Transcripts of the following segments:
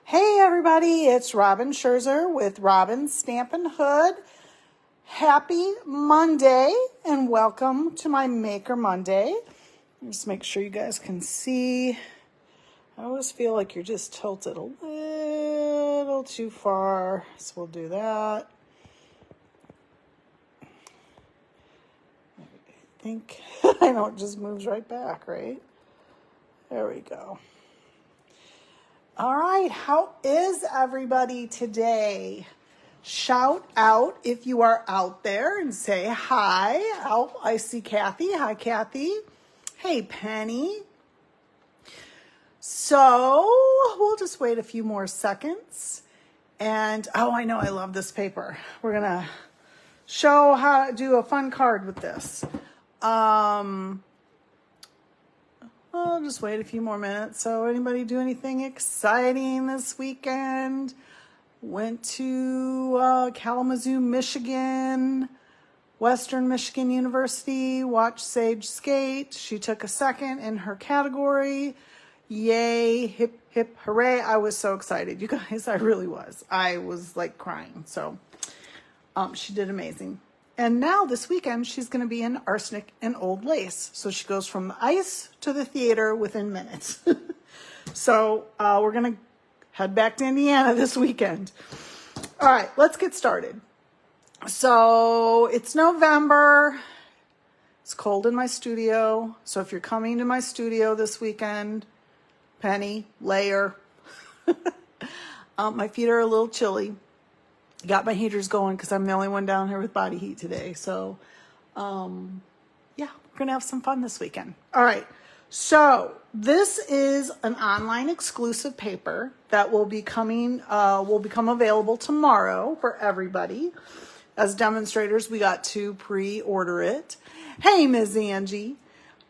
Hey everybody, it's Robin Scherzer with Robin Stampin' Hood. Happy Monday and welcome to my Maker Monday. Just make sure you guys can see. I always feel like you're just tilted a little too far, so we'll do that. I think, I know it just moves right back, right? There we go. All right, how is everybody today? Shout out if you are out there and say hi. Oh, I see Kathy. Hi, Kathy. Hey, Penny. So we'll just wait a few more seconds. And, oh, I know I love this paper. We're going to show how to do a fun card with this. I'll just wait a few more minutes. So anybody do anything exciting this weekend? Went to Kalamazoo, Michigan, Western Michigan University, watched Sage skate. She took a second in her category. Yay, hip, hip, hooray. I was so excited. You guys, I really was. I was like crying. So she did amazing. And now this weekend, she's going to be in Arsenic and Old Lace. So she goes from the ice to the theater within minutes. So we're going to head back to Indiana this weekend. All right, let's get started. So it's November. It's cold in my studio. So if you're coming to my studio this weekend, Penny, layer. My feet are a little chilly. Got my heaters going because I'm the only one down here with body heat today. So, yeah, we're going to have some fun this weekend. All right. So this is an online exclusive paper that will become available tomorrow for everybody. As demonstrators, we got to pre-order it. Hey, Ms. Angie.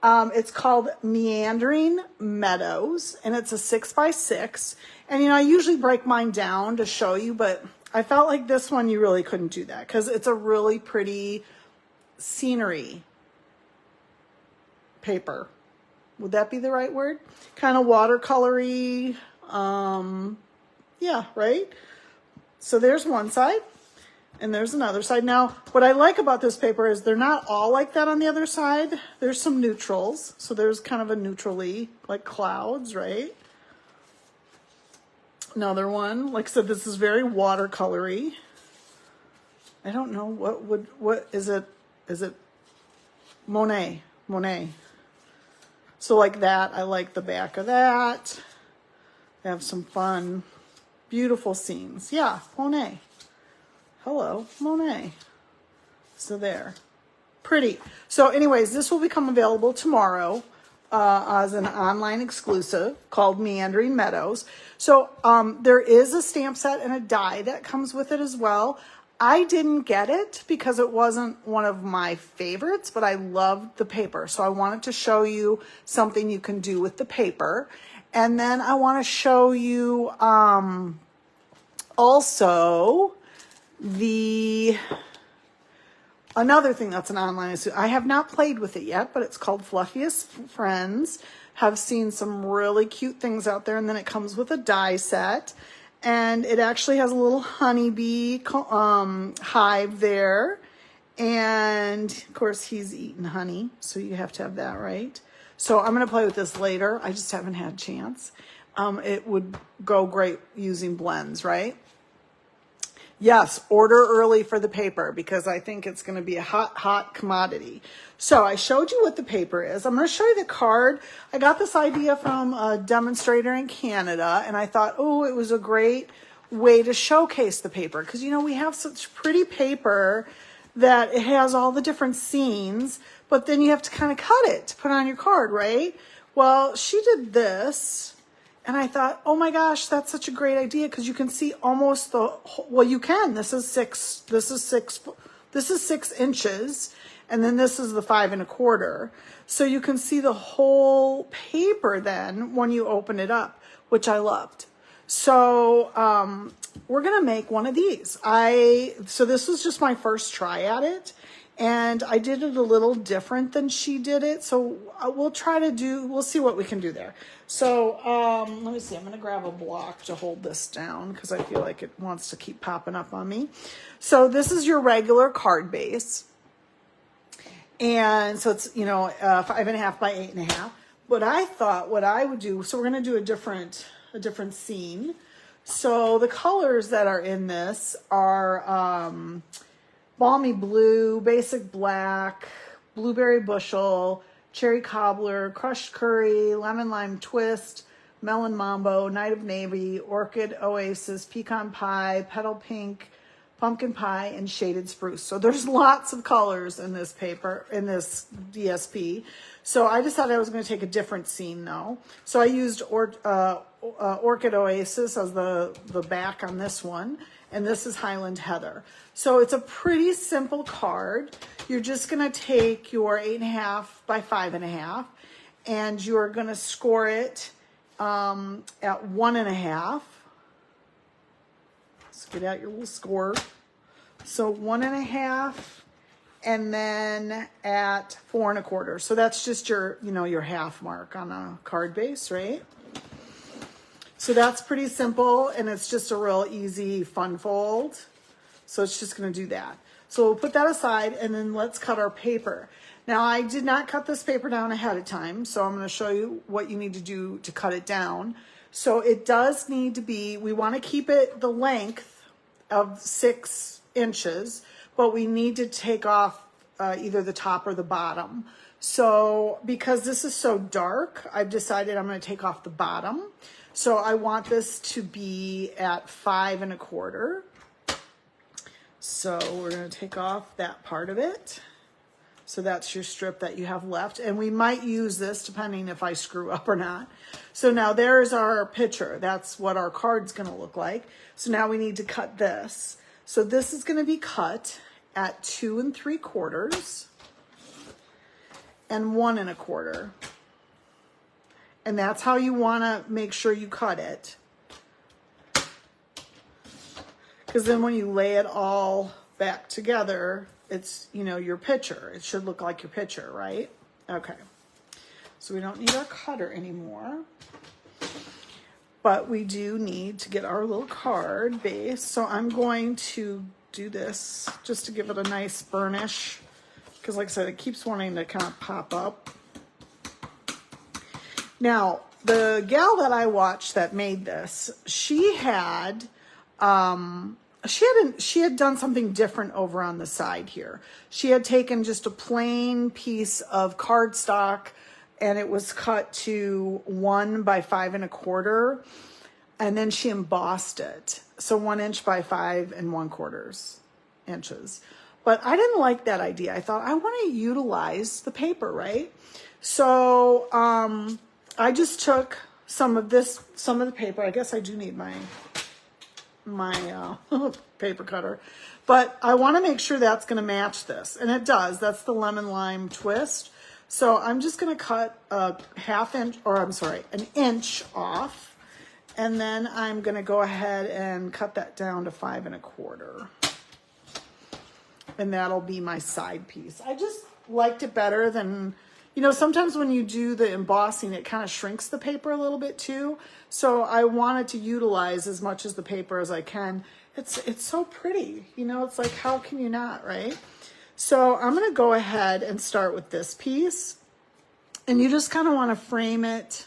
It's called Meandering Meadows, and it's a 6x6. And, you know, I usually break mine down to show you, but I felt like this one you really couldn't do that because it's a really pretty scenery paper. Would that be the right word? Kind of watercolory. Yeah, right? So there's one side and there's another side. Now, what I like about this paper is they're not all like that on the other side. There's some neutrals. So there's kind of a neutrally, like clouds, right? Another one, like I said, this is very watercolory. I don't know what is it? Is it Monet? So like that, I like the back of that. They have some fun, beautiful scenes. Yeah, Monet. Hello, Monet. So there, pretty. So anyways, this will become available tomorrow. As an online exclusive called Meandering Meadows. So there is a stamp set and a die that comes with it as well. I didn't get it because it wasn't one of my favorites, but I loved the paper. So I wanted to show you something you can do with the paper. And then I want to show you also another thing that's an online, I have not played with it yet, but it's called Fluffiest Friends. Have seen some really cute things out there, and then it comes with a die set, and it actually has a little honeybee hive there, and of course he's eating honey, so you have to have that right. So I'm going to play with this later. I just haven't had a chance. It would go great using blends, right? Yes, order early for the paper because I think it's going to be a hot commodity. So I showed you what the paper is. I'm going to show you the card. I got this idea from a demonstrator in Canada, and I thought, oh, it was a great way to showcase the paper because, you know, we have such pretty paper that it has all the different scenes, but then you have to kind of cut it to put on your card, right? Well, she did this. And I thought, oh my gosh, that's such a great idea because you can see almost well, you can. This is 6 inches, and then this is the 5 1/4. So you can see the whole paper then when you open it up, which I loved. So we're gonna make one of these. So this was just my first try at it, And I did it a little different than she did it. So we'll see what we can do there. So let me see, I'm gonna grab a block to hold this down because I feel like it wants to keep popping up on me. So this is your regular card base. And so it's, 5.5 by 8.5. But I thought what I would do, so we're going to do a different scene. So the colors that are in this are balmy blue, basic black, blueberry bushel, cherry cobbler, crushed curry, lemon lime twist, melon mambo, night of navy, orchid oasis, pecan pie, petal pink, pumpkin pie, and shaded spruce. So there's lots of colors in this paper, in this DSP. So I decided I was going to take a different scene though. So I used Orchid Oasis as the back on this one. And this is Highland Heather. So it's a pretty simple card. You're just going to take your 8.5 by 5.5 and you're going to score it at 1.5. Let's get out your little score. So 1.5 and then at 4.25. So that's just your, your half mark on a card base, right? So that's pretty simple and it's just a real easy fun fold. So it's just going to do that. So we'll put that aside and then let's cut our paper. Now I did not cut this paper down ahead of time. So I'm going to show you what you need to do to cut it down. So it does need to be, we want to keep it the length of 6 inches, but we need to take off either the top or the bottom. So because this is so dark, I've decided I'm going to take off the bottom. So I want this to be at 5.25. So we're going to take off that part of it. So that's your strip that you have left. And we might use this depending if I screw up or not. So now there's our picture. That's what our card's going to look like. So now we need to cut this. So this is going to be cut at 2 3/4 and 1.25. And that's how you want to make sure you cut it. Because then when you lay it all back together, it's, your picture. It should look like your picture, right? Okay. So we don't need our cutter anymore. But we do need to get our little card base. So I'm going to do this just to give it a nice burnish. Because like I said, it keeps wanting to kind of pop up. Now, the gal that I watched that made this, she had done something different over on the side here. She had taken just a plain piece of cardstock and it was cut to 1 by 5.25, and then she embossed it. So 1 inch by 5 1/4 inches. But I didn't like that idea. I thought I want to utilize the paper, right? So I just took some of the paper. I guess I do need my paper cutter, but I want to make sure that's going to match this, and it does. That's the lemon lime twist. So I'm just going to cut an inch off, and then I'm going to go ahead and cut that down to 5.25, and that'll be my side piece. I just liked it better than, sometimes when you do the embossing, it kind of shrinks the paper a little bit too. So I wanted to utilize as much of the paper as I can. It's so pretty, it's like, how can you not, right? So I'm going to go ahead and start with this piece, and you just kind of want to frame it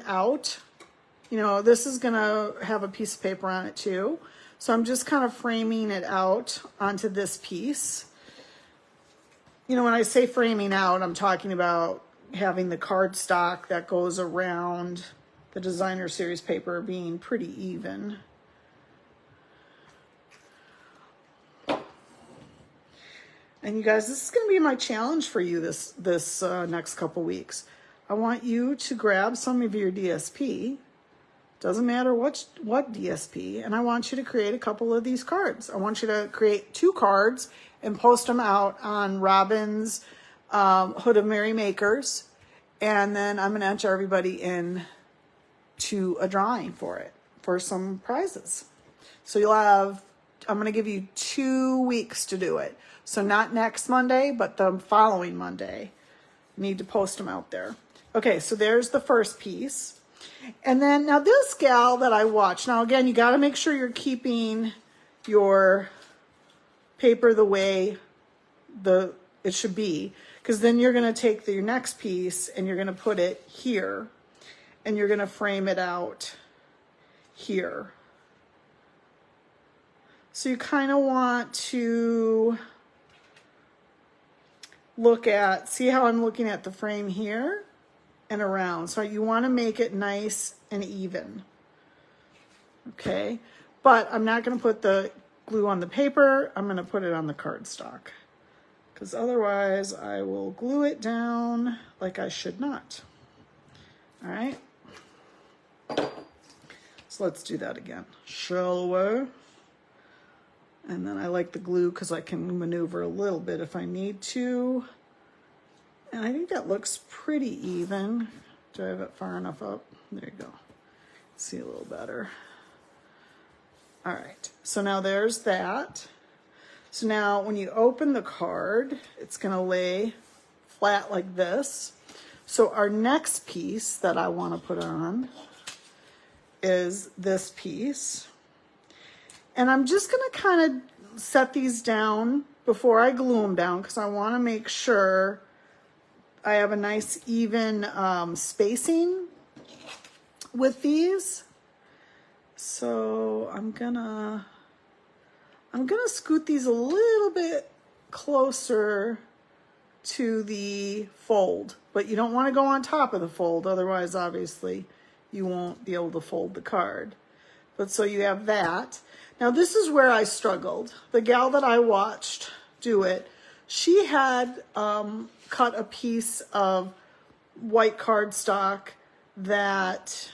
out. This is going to have a piece of paper on it too. So I'm just kind of framing it out onto this piece. When I say framing out, I'm talking about having the cardstock that goes around the designer series paper being pretty even. And you guys, this is going to be my challenge for you this next couple weeks. I want you to grab some of your DSP. Doesn't matter what DSP. And I want you to create a couple of these cards. I want you to create 2 cards and post them out on Robin's Hood of Merry Makers. And then I'm going to enter everybody in to a drawing for some prizes. So you'll have I'm going to give you 2 weeks to do it. So not next Monday, but the following Monday. Need to post them out there. Okay, so there's the first piece. And then now this gal that I watched, now again, you got to make sure you're keeping your paper the way it should be, because then you're going to take your next piece and you're going to put it here and you're going to frame it out here. So you kind of want to look at, see how I'm looking at the frame here and around. So you want to make it nice and even. Okay, but I'm not going to put the glue on the paper. I'm going to put it on the cardstock, because otherwise I will glue it down like I should not. All right, so let's do that again, shall we? And then I like the glue because I can maneuver a little bit if I need to. And I think that looks pretty even. Do I have it far enough up? There you go. See a little better. All right, so now there's that. So now when you open the card, it's gonna lay flat like this. So our next piece that I wanna put on is this piece. And I'm just gonna kind of set these down before I glue them down, because I wanna make sure I have a nice even spacing with these. So I'm gonna scoot these a little bit closer to the fold, but you don't want to go on top of the fold, otherwise obviously you won't be able to fold the card. But so you have that. Now this is where I struggled. The gal that I watched do it, she had cut a piece of white cardstock that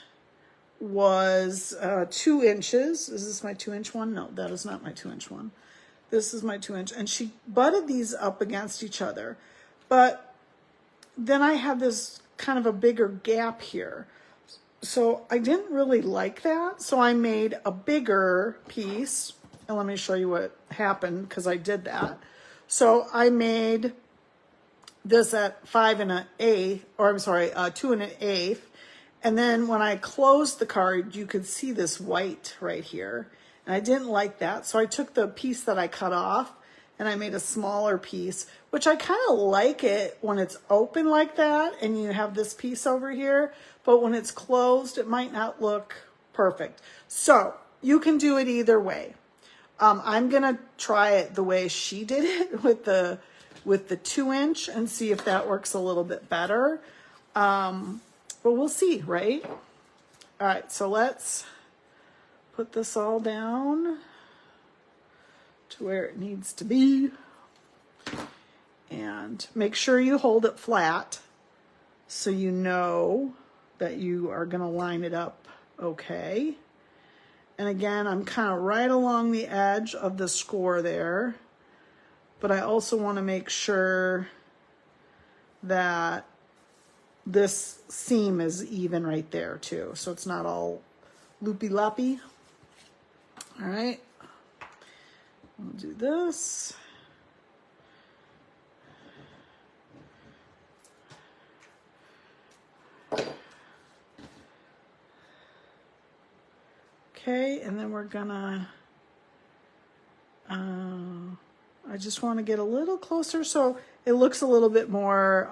was 2 inches. Is this my 2-inch one? No, that is not my 2-inch one. This is my 2-inch. And she butted these up against each other. But then I had this kind of a bigger gap here. So I didn't really like that. So I made a bigger piece. And let me show you what happened, because I did that. So I made this at 5 1/8, or I'm sorry, 2 1/8. And then when I closed the card, you could see this white right here. And I didn't like that. So I took the piece that I cut off and I made a smaller piece, which I kind of like it when it's open like that and you have this piece over here. But when it's closed, it might not look perfect. So you can do it either way. I'm going to try it the way she did it with the 2-inch and see if that works a little bit better. But we'll see, right? All right, so let's put this all down to where it needs to be. And make sure you hold it flat so you know that you are going to line it up okay. And again, I'm kind of right along the edge of the score there. But I also want to make sure that this seam is even right there too, so it's not all loopy-loppy. All right, we'll do this. Okay, and then we're gonna, I just want to get a little closer so it looks a little bit more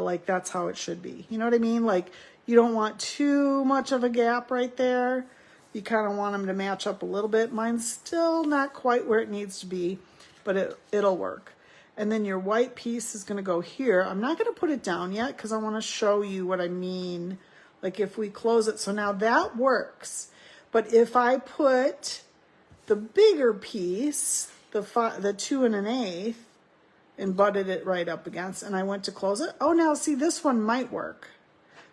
like that's how it should be. You know what I mean? Like you don't want too much of a gap right there. You kind of want them to match up a little bit. Mine's still not quite where it needs to be, but it'll work. And then your white piece is going to go here. I'm not going to put it down yet because I want to show you what I mean. Like if we close it, so now that works. But if I put the bigger piece, the 2 1/8, and butted it right up against, and I went to close it. Oh, now see, this one might work,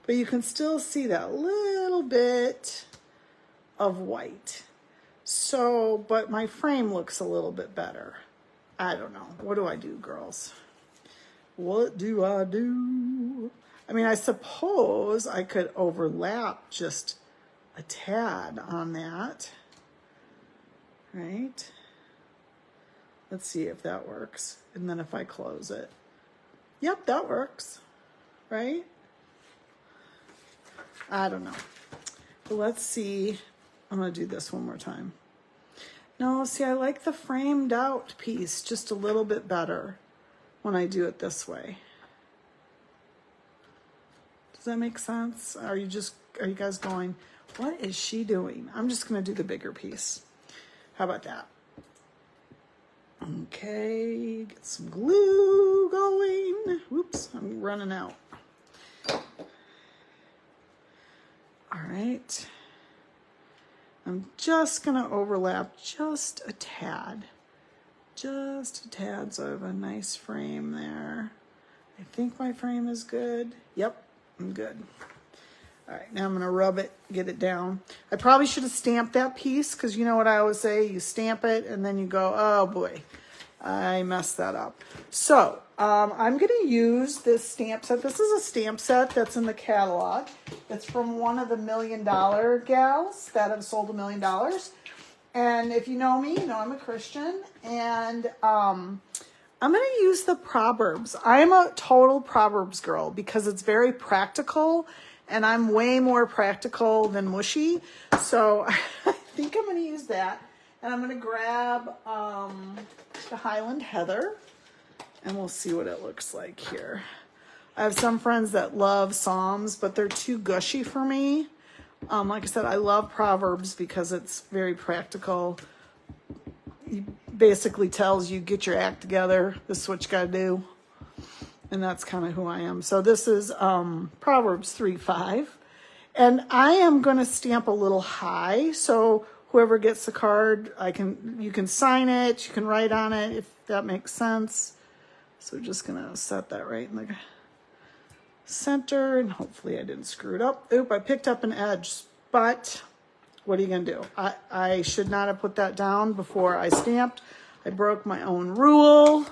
but you can still see that little bit of white. So, but my frame looks a little bit better. I don't know. What do I do, girls? What do I do? I mean, I suppose I could overlap just a tad on that, right? Let's see if that works. And then if I close it. Yep, that works. Right? I don't know. But let's see. I'm going to do this one more time. No, see, I like the framed out piece just a little bit better when I do it this way. Does that make sense? Are you guys going, what is she doing? I'm just going to do the bigger piece. How about that? Okay, get some glue going. Whoops, I'm running out. All right. I'm just going to overlap just a tad. Just a tad, so I have a nice frame there. I think my frame is good. Yep, I'm good. All right, now I'm going to rub it, get it down. I probably should have stamped that piece because you know what I always say, you stamp it and then you go, oh boy, I messed that up. So I'm going to use this stamp set. This is a stamp set that's in the catalog. It's from one of the $1 Million gals that have sold $1 million. And if you know me, you know I'm a Christian. And I'm going to use the Proverbs. I am a total Proverbs girl because it's very practical. And I'm way more practical than mushy. So I think I'm going to use that. And I'm going to grab the Highland Heather. And we'll see what it looks like here. I have some friends that love Psalms, but they're too gushy for me. Like I said, I love Proverbs because it's very practical. It basically tells you, get your act together. This is what you got to do. And that's kind of who I am. So this is Proverbs 3:5. And I am going to stamp a little high. So whoever gets the card, you can sign it. You can write on it if that makes sense. So just going to set that right in the center. And hopefully I didn't screw it up. Oop, I picked up an edge. But what are you going to do? I should not have put that down before I stamped. I broke my own rule.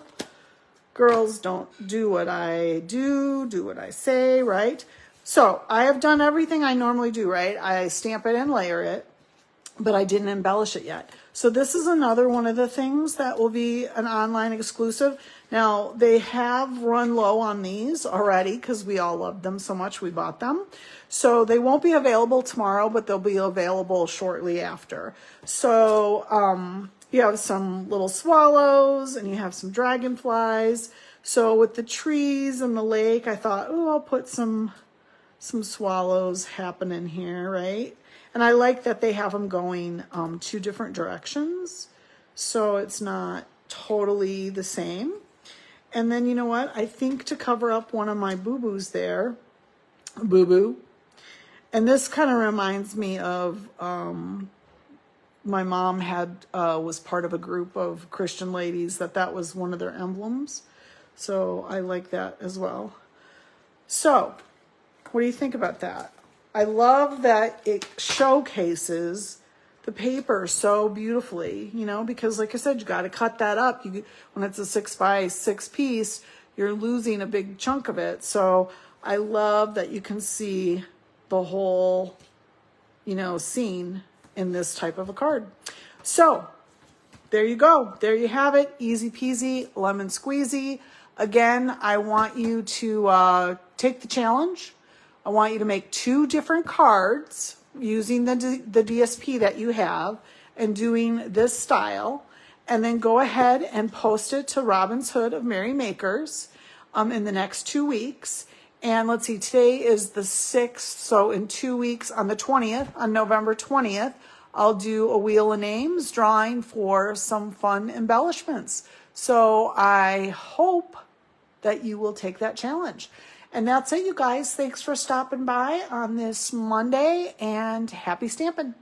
Girls, don't do what I do what I say, right? So I have done everything I normally do, right? I stamp it and layer it, but I didn't embellish it yet. So this is another one of the things that will be an online exclusive. Now, they have run low on these already because we all loved them so much we bought them. So they won't be available tomorrow, but they'll be available shortly after. So you have some little swallows and you have some dragonflies. So with the trees and the lake, I thought, oh, I'll put some swallows happening here, right? And I like that they have them going 2 different directions. So it's not totally the same. And then you know what? I think to cover up one of my boo-boos there, boo-boo. And this kind of reminds me of my mom was part of a group of Christian ladies that was one of their emblems. So I like that as well. So what do you think about that? I love that it showcases the paper so beautifully, because like I said, you got to cut that up. When it's a 6x6 piece, you're losing a big chunk of it. So I love that you can see the whole, scene in this type of a card. So there you go. There you have it. Easy peasy, lemon squeezy. Again, I want you to take the challenge. I want you to make 2 different cards using the DSP that you have and doing this style. And then go ahead and post it to Robin's Hood of Merry Makers in the next 2 weeks. And let's see, today is the 6th. So in 2 weeks, on the 20th, on November 20th, I'll do a Wheel of Names drawing for some fun embellishments. So I hope that you will take that challenge. And that's it, you guys. Thanks for stopping by on this Monday, and happy stamping.